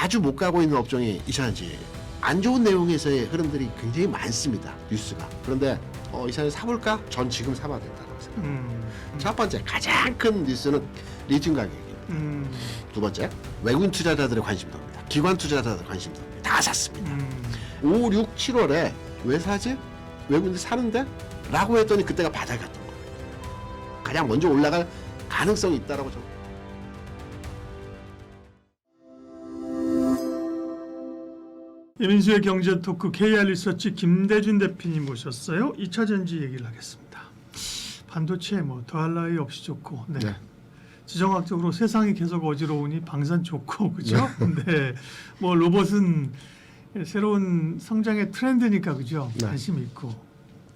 아주 못 가고 있는 업종이 이사는지 안 좋은 내용에서의 흐름들이 굉장히 많습니다. 뉴스가. 그런데 이사는 사볼까? 전 지금 사봐야 된다고 생각합니다. 첫 번째 가장 큰 뉴스는 리튬 가격이에요. 두 번째 외국인 투자자들의 관심도입니다. 기관 투자자들의 관심도입니다. 다 샀습니다. 5, 6, 7월에 왜 사지? 외국인들이 사는데? 라고 했더니 그때가 바닥이었던 거예요. 가장 먼저 올라갈 가능성이 있다라고 저는. 이민수의 경제토크 KR리서치 김대준 대표님 모셨어요. 2차 전지 얘기를 하겠습니다. 반도체 뭐 더할 나위 없이 좋고, 네. 네. 지정학적으로 세상이 계속 어지러우니 방산 좋고, 그죠? 네. 뭐 로봇은 새로운 성장의 트렌드니까, 그죠? 네. 관심 있고.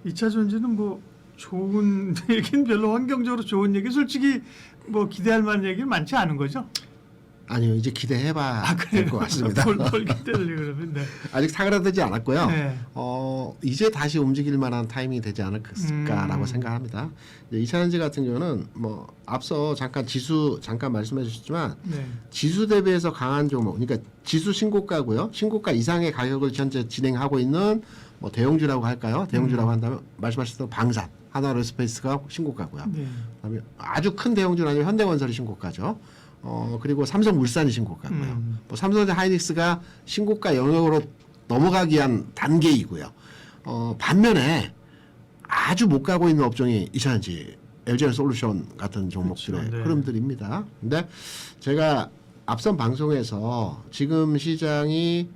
2차 전지는 뭐 좋은 얘기는 별로 환경적으로 좋은 얘기, 솔직히 뭐 기대할 만한 얘기는 많지 않은 거죠? 아니요, 이제 기대해봐야 될 것 같습니다. 뭘 기대를 그러면, 네. 아직 사그라들지 않았고요. 네. 이제 다시 움직일 만한 타이밍이 되지 않을까라고 생각합니다. 이제 이차전지 같은 경우는 뭐 앞서 잠깐 지수 잠깐 말씀해 주셨지만 네. 지수 대비해서 강한 종목, 그러니까 지수 신고가고요. 신고가 이상의 가격을 현재 진행하고 있는 뭐 대형주라고 할까요? 대형주라고 한다면 말씀하셨던 방산, 하나로스페이스가 신고가고요. 네. 그다음에 아주 큰 대형주는 아니면 현대건설이 신고가죠. 그리고 삼성물산이 신고가고요. 뭐 삼성전자 하이닉스가 신고가 영역으로 넘어가기 위한 단계이고요. 반면에 아주 못 가고 있는 업종이 이차전지, LG에너솔루션 같은 종목들의 그렇죠. 네. 흐름들입니다. 근데 제가 앞선 방송에서 지금 시장이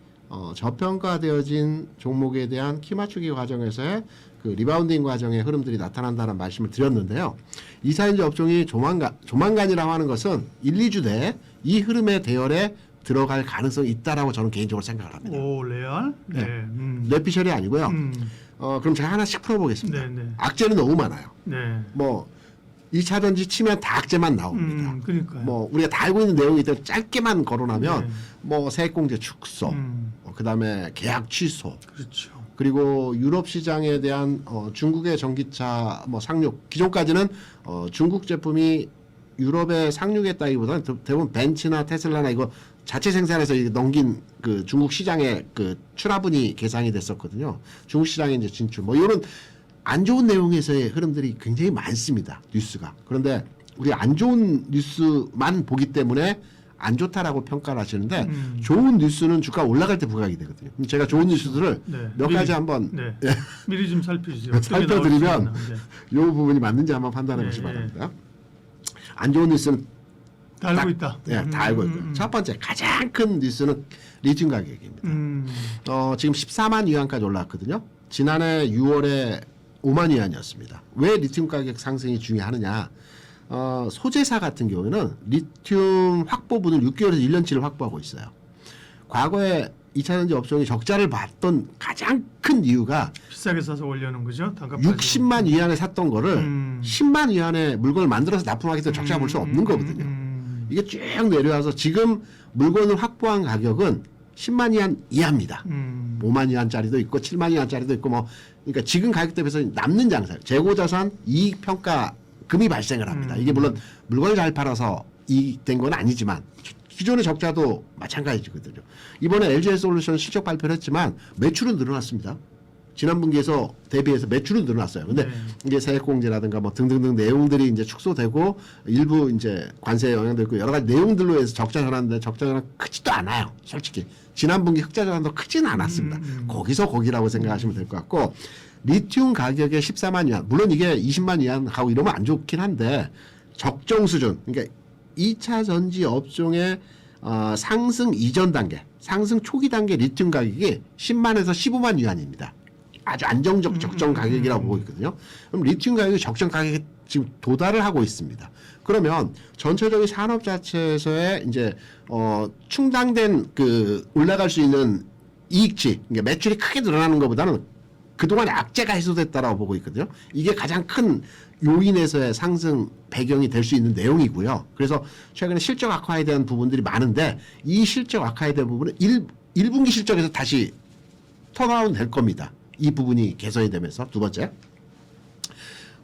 저평가되어진 종목에 대한 키 맞추기 과정에서의 그 리바운딩 과정의 흐름들이 나타난다는 말씀을 드렸는데요. 이차전지 업종이 조만간이라고 하는 것은 1, 2주 내에 이 흐름의 대열에 들어갈 가능성이 있다라고 저는 개인적으로 생각을 합니다. 오, 레알? 네. 뇌피셜이 아니고요. 그럼 제가 하나씩 풀어보겠습니다. 네, 네. 악재는 너무 많아요. 네. 뭐 2차전지 치면 다 악재만 나옵니다. 그러니까요. 뭐 우리가 다 알고 있는 내용이 있다면 짧게만 거론하면 네. 뭐 세액공제 축소, 그다음에 계약 취소, 그렇죠. 그리고 유럽 시장에 대한 중국의 전기차 뭐 상륙, 기존까지는 중국 제품이 유럽에 상륙했다기보다는 대부분 벤츠나 테슬라나 이거 자체 생산해서 넘긴 그 중국 시장의 그 출하분이 계상이 됐었거든요. 중국 시장에 이제 진출, 뭐 이런 안 좋은 내용에서의 흐름들이 굉장히 많습니다. 뉴스가. 그런데 우리 안 좋은 뉴스만 보기 때문에 안 좋다라고 평가를 하시는데 좋은 뉴스는 주가 올라갈 때 부각이 되거든요. 그럼 제가 좋은 뉴스들을 네. 몇 미리, 가지 한번 네. 미리 좀 살펴주세요. 살펴드리면 이 네. 부분이 맞는지 한번 판단해 보시기 네, 바랍니다. 안 좋은 뉴스는 다 알고 있다. 네, 다 알고 있고요. 첫 번째 가장 큰 뉴스는 리튬 가격입니다. 지금 14만 위안까지 올라왔거든요. 지난해 6월에 5만 위안이었습니다. 왜 리튬 가격 상승이 중요하느냐? 소재사 같은 경우에는 리튬 확보분을 6개월에서 1년치를 확보하고 있어요. 과거에 2차전지 업종이 적자를 봤던 가장 큰 이유가 비싸게 사서 올려놓은 거죠. 단가 60만 위안에 샀던 거를 10만 위안에 물건을 만들어서 납품하기 때문에 적자가 볼 수 없는 거거든요. 이게 쭉 내려와서 지금 물건을 확보한 가격은 10만 위안 이하입니다. 5만 위안짜리도 있고 7만 위안짜리도 있고 뭐 그러니까 지금 가격 대비해서 남는 장사, 재고자산 이익 평가 금이 발생을 합니다. 이게 물론 물건을 잘 팔아서 이익된 건 아니지만 기존의 적자도 마찬가지거든요. 이번에 LG에너솔루션 실적 발표를 했지만 매출은 늘어났습니다. 지난 분기에서 대비해서 매출은 늘어났어요. 근데 이게 세액공제라든가 뭐 등등등 내용들이 이제 축소되고 일부 이제 관세에 영향도 있고 여러 가지 내용들로 해서 적자 전환인데 적자 전환 크지도 않아요. 솔직히. 지난 분기 흑자 전환도 크지는 않았습니다. 거기서 거기라고 생각하시면 될 것 같고 리튬 가격의 14만 위안, 물론 이게 20만 위안하고 이러면 안 좋긴 한데 적정 수준, 그러니까 2차 전지 업종의 상승 이전 단계, 상승 초기 단계 리튬 가격이 10만에서 15만 위안입니다. 아주 안정적 적정 가격이라고 보고 있거든요. 그럼 리튬 가격이 적정 가격에 지금 도달을 하고 있습니다. 그러면 전체적인 산업 자체에서의 이제 충당된 그 올라갈 수 있는 이익치, 그러니까 매출이 크게 늘어나는 것보다는 그동안의 악재가 해소됐다라고 보고 있거든요. 이게 가장 큰 요인에서의 상승 배경이 될 수 있는 내용이고요. 그래서 최근에 실적 악화에 대한 부분들이 많은데 이 실적 악화에 대한 부분은 1분기 실적에서 다시 턴어라운드 될 겁니다. 이 부분이 개선이 되면서. 두 번째,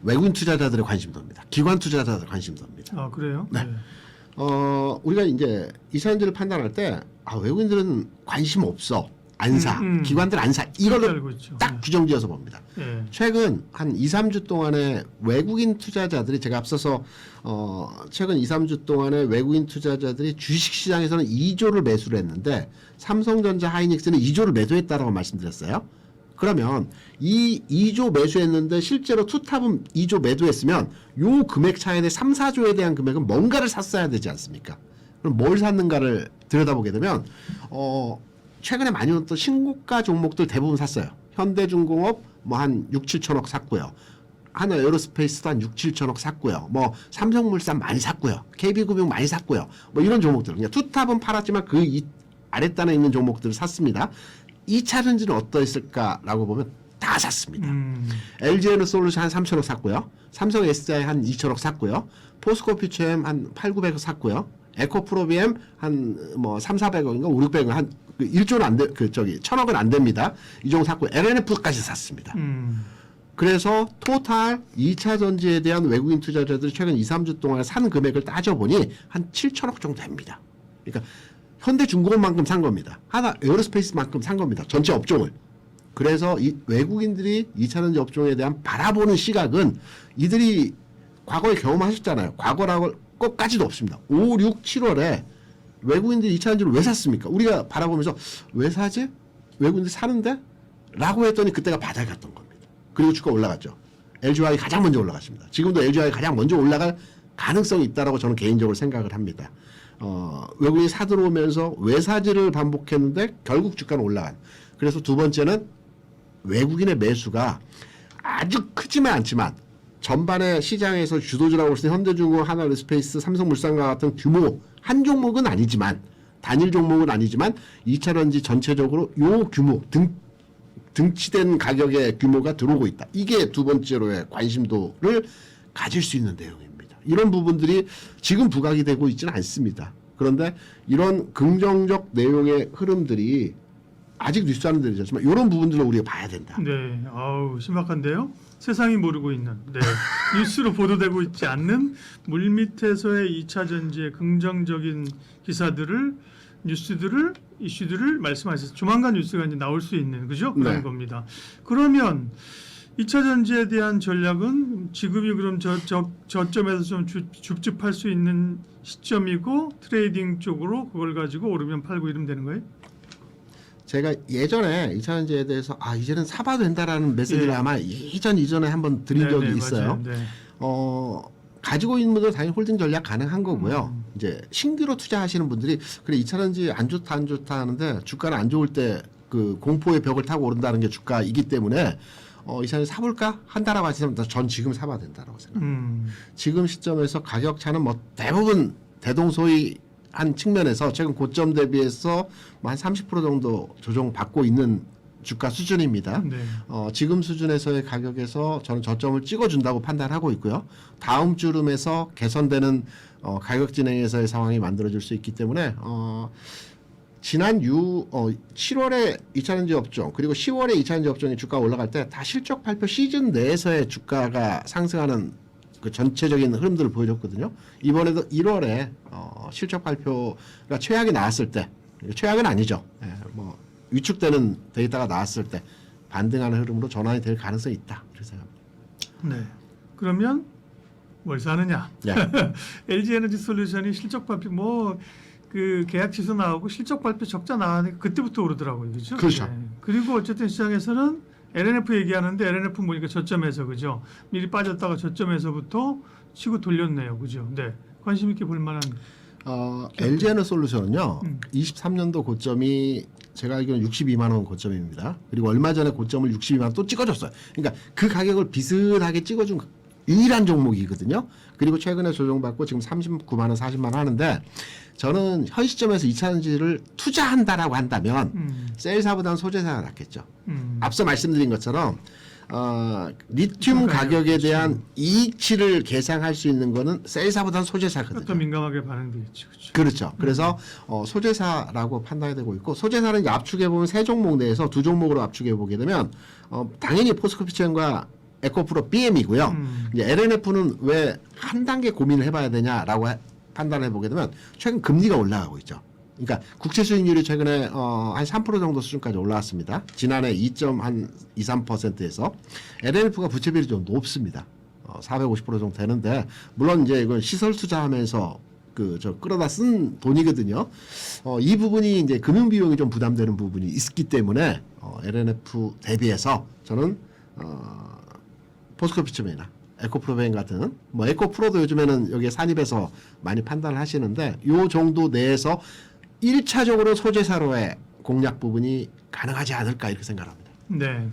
외국인 투자자들의 관심도입니다. 기관 투자자들의 관심도입니다. 아, 그래요? 네. 우리가 이제 이차전지를 판단할 때 외국인들은 관심 없어. 안 사. 기관들 안 사. 이걸로 딱 규정지어서 봅니다. 네. 최근 한 2, 3주 동안에 외국인 투자자들이 제가 앞서서 최근 2, 3주 동안에 외국인 투자자들이 주식시장에서는 2조를 매수를 했는데 삼성전자 하이닉스는 2조를 매도했다라고 말씀드렸어요. 그러면 이 2조 매수했는데 실제로 투탑은 2조 매도했으면 요 금액 차이의 3, 4조에 대한 금액은 뭔가를 샀어야 되지 않습니까? 그럼 뭘 샀는가를 들여다보게 되면 최근에 많이 오던 신고가 종목들 대부분 샀어요. 현대중공업 뭐 한 6, 7천억 샀고요. 하나 에어로스페이스도 한 6, 7천억 샀고요. 뭐 삼성물산 많이 샀고요. KB금융 많이 샀고요. 뭐 이런 종목들. 그냥 투탑은 팔았지만 그 아랫단에 있는 종목들을 샀습니다. 2차전지는 어떠했을까라고 보면 다 샀습니다. LG에너솔루션 한 3천억 샀고요. 삼성 SDI 한 2천억 샀고요. 포스코퓨처엠 한 8, 900억 샀고요. 에코프로비엠 한 뭐 3, 400억인가 5, 600억 한 1조는 안 돼, 1000억은 안 됩니다. 이 정도 샀고 LNF까지 샀습니다. 그래서 토탈 2차 전지에 대한 외국인 투자자들이 최근 2, 3주 동안 산 금액을 따져보니 한 7천억 정도 됩니다. 그러니까 현대중공업만큼 산 겁니다. 하나 에어로스페이스만큼 산 겁니다. 전체 업종을. 그래서 이 외국인들이 2차 전지 업종에 대한 바라보는 시각은 이들이 과거에 경험하셨잖아요. 과거라고 것까지도 없습니다. 5, 6, 7월에 외국인들이 2차 전지를 왜 샀습니까? 우리가 바라보면서 왜 사지? 외국인들이 사는데? 라고 했더니 그때가 바닥 갔던 겁니다. 그리고 주가 올라갔죠. LG화학이 가장 먼저 올라갔습니다. 지금도 LG화학이 가장 먼저 올라갈 가능성이 있다라고 저는 개인적으로 생각을 합니다. 외국인이 사들어오면서 왜 사지를 반복했는데 결국 주가는 올라간. 그래서 두 번째는 외국인의 매수가 아주 크지만 않지만 전반의 시장에서 주도주라고 할 수 있는 현대중공업, 하나에어스페이스, 삼성물산과 같은 규모 한 종목은 아니지만 단일 종목은 아니지만 2차전지 전체적으로 요 규모 등치된 가격의 규모가 들어오고 있다. 이게 두 번째로의 관심도를 가질 수 있는 내용입니다. 이런 부분들이 지금 부각이 되고 있지는 않습니다. 그런데 이런 긍정적 내용의 흐름들이 아직 뉴스 하는 데는 있지만 이런 부분들을 우리가 봐야 된다. 네, 아우 심각한데요. 세상이 모르고 있는 뉴스로 보도되고 있지 않는 물밑에서의 2차 전지의 긍정적인 기사들을 이슈들을 말씀하셨어요. 조만간 뉴스가 이제 나올 수 있는 그죠? 그런 겁니다. 그러면 2차 전지에 대한 전략은 지금이 그럼 저점에서 좀 줍줍할 수 있는 시점이고 트레이딩 쪽으로 그걸 가지고 오르면 팔고 이러면 되는 거예요? 제가 예전에 2차 전지에 대해서 이제는 사봐도 된다라는 메시지를 아마 이전에 한번 드린 적이 있어요. 네. 가지고 있는 분들은 당연히 홀딩 전략 가능한 거고요. 이제 신규로 투자하시는 분들이 그래 2차 전지 안 좋다 하는데 주가는 안 좋을 때 그 공포의 벽을 타고 오른다는 게 주가이기 때문에 2차 전지 사볼까 한다라고 하시면 전 지금 사봐야 된다라고 생각합니다. 지금 시점에서 가격 차는 뭐 대부분 대동소이한 측면에서 최근 고점 대비해서 한 30% 정도 조정받고 있는 주가 수준입니다. 네. 지금 수준에서의 가격에서 저는 저점을 찍어준다고 판단하고 있고요. 다음 주름에서 개선되는 가격 진행에서의 상황이 만들어질 수 있기 때문에 지난 7월에 2차전지 업종 그리고 10월에 2차전지 업종이 주가가 올라갈 때 다 실적 발표 시즌 내에서의 주가가 상승하는 그 전체적인 흐름들을 보여줬거든요. 이번에도 1월에 실적 발표가 최악이 나왔을 때 최악은 아니죠. 뭐 위축되는 데이터가 나왔을 때 반등하는 흐름으로 전환이 될 가능성이 있다. 그렇게 생각합니다. 네. 그러면 뭘 사느냐? LG에너지솔루션이 실적 발표 그 계약 취소 나오고 실적 발표 적자 나왔는데 그때부터 오르더라고요. 그죠? 그렇죠. 네. 그리고 어쨌든 시장에서는 LNF 얘기하는데 LNF 보니까 저점에서 그죠? 미리 빠졌다가 저점에서부터 치고 돌렸네요. 그죠? 네. 관심 있게 볼 만한 LG에너솔루션은요. 23년도 고점이 제가 알기로는 62만 원 고점입니다. 그리고 얼마 전에 고점을 62만 원 또 찍어줬어요. 그러니까 그 가격을 비슷하게 찍어준 유일한 종목이거든요. 그리고 최근에 조정받고 지금 39만 원, 40만 원 하는데 저는 현 시점에서 2차전지를 투자한다라고 한다면 셀사보다는 소재사가 낫겠죠. 앞서 말씀드린 것처럼 리튬 가격에 대한 이익치를 계상할 수 있는 거는 셀사보다는 소재사거든요. 더 민감하게 반응되겠죠. 그렇죠. 그래서 소재사라고 판단이 되고 있고 소재사는 압축해 보면 세 종목 내에서 두 종목으로 압축해 보게 되면 당연히 포스코피체엠과 에코프로 BM이고요. 이제 LNF는 왜 한 단계 고민을 해봐야 되냐라고 판단해 보게 되면 최근 금리가 올라가고 있죠. 그러니까 국채 수익률이 최근에 한 3% 정도 수준까지 올라왔습니다. 지난해 2.23%에서 LLF가 부채 비율이 좀 높습니다. 450% 정도 되는데 물론 이제 이건 시설 투자하면서 끌어다 쓴 돈이거든요. 이 부분이 이제 금융 비용이 좀 부담되는 부분이 있기 때문에 LNF 대비해서 저는 포스코피처맨이나 에코프로벤 같은 뭐 에코프로도 요즘에는 여기에 산입해서 많이 판단을 하시는데 요 정도 내에서 1차적으로 소재사로의 공략 부분이 가능하지 않을까 이렇게 생각합니다. 네.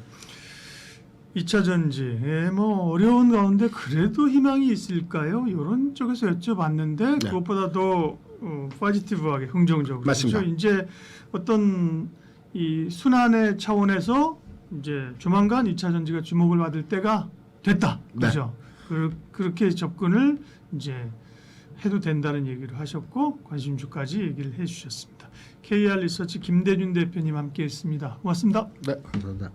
2차 전지, 뭐 어려운 가운데 그래도 희망이 있을까요? 이런 쪽에서 여쭤봤는데 네. 그것보다도 포지티브하게 긍정적으로 맞습니다. 그렇죠? 이제 어떤 이 순환의 차원에서 이제 조만간 2차 전지가 주목을 받을 때가 됐다, 그렇죠? 그렇게 접근을 이제 해도 된다는 얘기를 하셨고 관심주까지 얘기를 해주셨습니다. KR 리서치 김대준 대표님 함께했습니다. 고맙습니다. 네, 감사합니다.